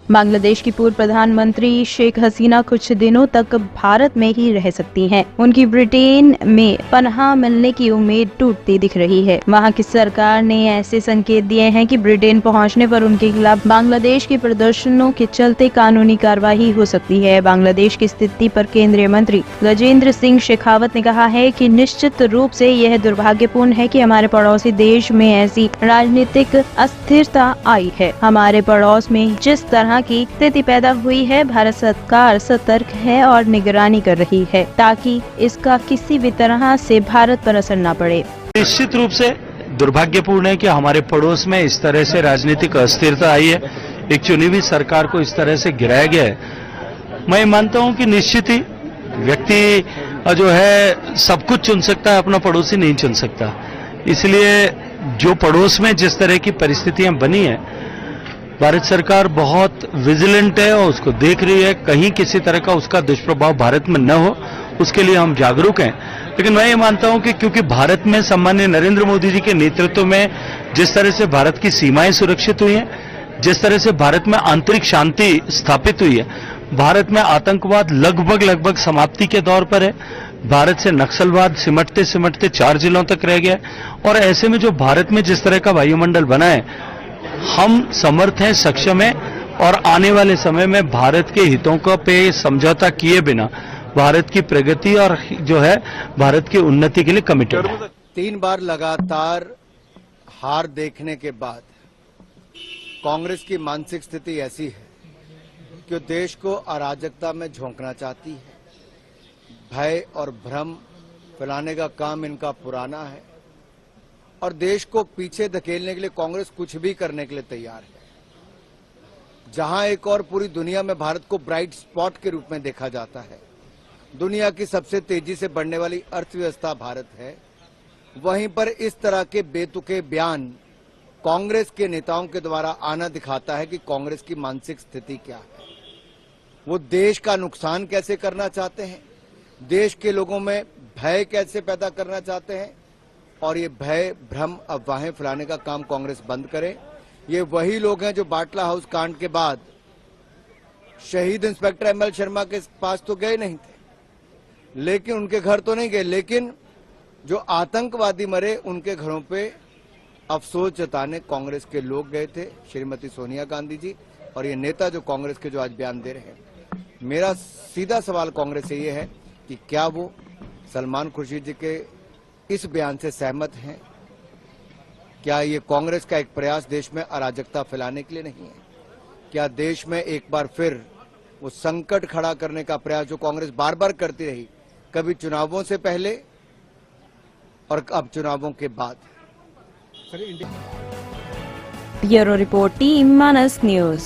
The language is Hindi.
बांग्लादेश की पूर्व प्रधानमंत्री शेख हसीना कुछ दिनों तक भारत में ही रह सकती हैं। उनकी ब्रिटेन में पनाह मिलने की उम्मीद टूटती दिख रही है। वहां की सरकार ने ऐसे संकेत दिए हैं कि ब्रिटेन पहुंचने पर उनके खिलाफ बांग्लादेश के प्रदर्शनों के चलते कानूनी कार्रवाई हो सकती है। बांग्लादेश की स्थिति पर केंद्रीय मंत्री गजेंद्र सिंह शेखावत ने कहा है कि निश्चित रूप से यह दुर्भाग्यपूर्ण है कि हमारे पड़ोसी देश में ऐसी राजनीतिक अस्थिरता आई है। हमारे पड़ोस में जिस तरह की स्थिति पैदा हुई है, भारत सरकार सतर्क है और निगरानी कर रही है ताकि इसका किसी भी तरह से भारत पर असर न पड़े। निश्चित रूप से दुर्भाग्यपूर्ण है कि हमारे पड़ोस में इस तरह से राजनीतिक अस्थिरता आई है, एक चुनी हुई सरकार को इस तरह से गिराया गया है। मैं मानता हूं कि निश्चित ही व्यक्ति जो है सब कुछ चुन सकता है, अपना पड़ोसी नहीं चुन सकता। इसलिए जो पड़ोस में जिस तरह की परिस्थितियां बनी है, भारत सरकार बहुत विजिलेंट है और उसको देख रही है, कहीं किसी तरह का उसका दुष्प्रभाव भारत में न हो, उसके लिए हम जागरूक हैं। लेकिन मैं ये मानता हूं कि क्योंकि भारत में सम्माननीय नरेंद्र मोदी जी के नेतृत्व में जिस तरह से भारत की सीमाएं सुरक्षित हुई हैं, जिस तरह से भारत में आंतरिक शांति स्थापित हुई है, भारत में आतंकवाद लगभग समाप्ति के दौर पर है, भारत से नक्सलवाद सिमटते सिमटते 4 जिलों तक रह गया, और ऐसे में जो भारत में जिस तरह का वायुमंडल बना है, हम समर्थ हैं, सक्षम हैं और आने वाले समय में भारत के हितों का पे समझौता किए बिना भारत की प्रगति और जो है भारत की उन्नति के लिए कमिटेड है। 3 बार लगातार हार देखने के बाद कांग्रेस की मानसिक स्थिति ऐसी है कि देश को अराजकता में झोंकना चाहती है। भय और भ्रम फैलाने का काम इनका पुराना है और देश को पीछे धकेलने के लिए कांग्रेस कुछ भी करने के लिए तैयार है। जहां एक और पूरी दुनिया में भारत को ब्राइट स्पॉट के रूप में देखा जाता है, दुनिया की सबसे तेजी से बढ़ने वाली अर्थव्यवस्था भारत है, वहीं पर इस तरह के बेतुके बयान कांग्रेस के नेताओं के द्वारा आना दिखाता है कि कांग्रेस की मानसिक स्थिति क्या है। वो देश का नुकसान कैसे करना चाहते हैं, देश के लोगों में भय कैसे पैदा करना चाहते हैं, और ये भय भ्रम अफवाहें फैलाने का काम कांग्रेस बंद करे। ये वही लोग हैं जो बाटला हाउस कांड के बाद शहीद इंस्पेक्टर ML शर्मा के पास तो गए नहीं थे, लेकिन उनके घर तो नहीं गए, लेकिन जो आतंकवादी मरे उनके घरों पे अफसोस जताने कांग्रेस के लोग गए थे, श्रीमती सोनिया गांधी जी और ये नेता जो कांग्रेस के जो आज बयान दे रहे हैं। मेरा सीधा सवाल कांग्रेस से ये है कि क्या वो सलमान खुर्शीद जी के इस बयान से सहमत हैं? क्या ये कांग्रेस का एक प्रयास देश में अराजकता फैलाने के लिए नहीं है? क्या देश में एक बार फिर वो संकट खड़ा करने का प्रयास जो कांग्रेस बार बार करती रही, कभी चुनावों से पहले और अब चुनावों के बाद? ब्यूरो रिपोर्ट, टीम मानस न्यूज।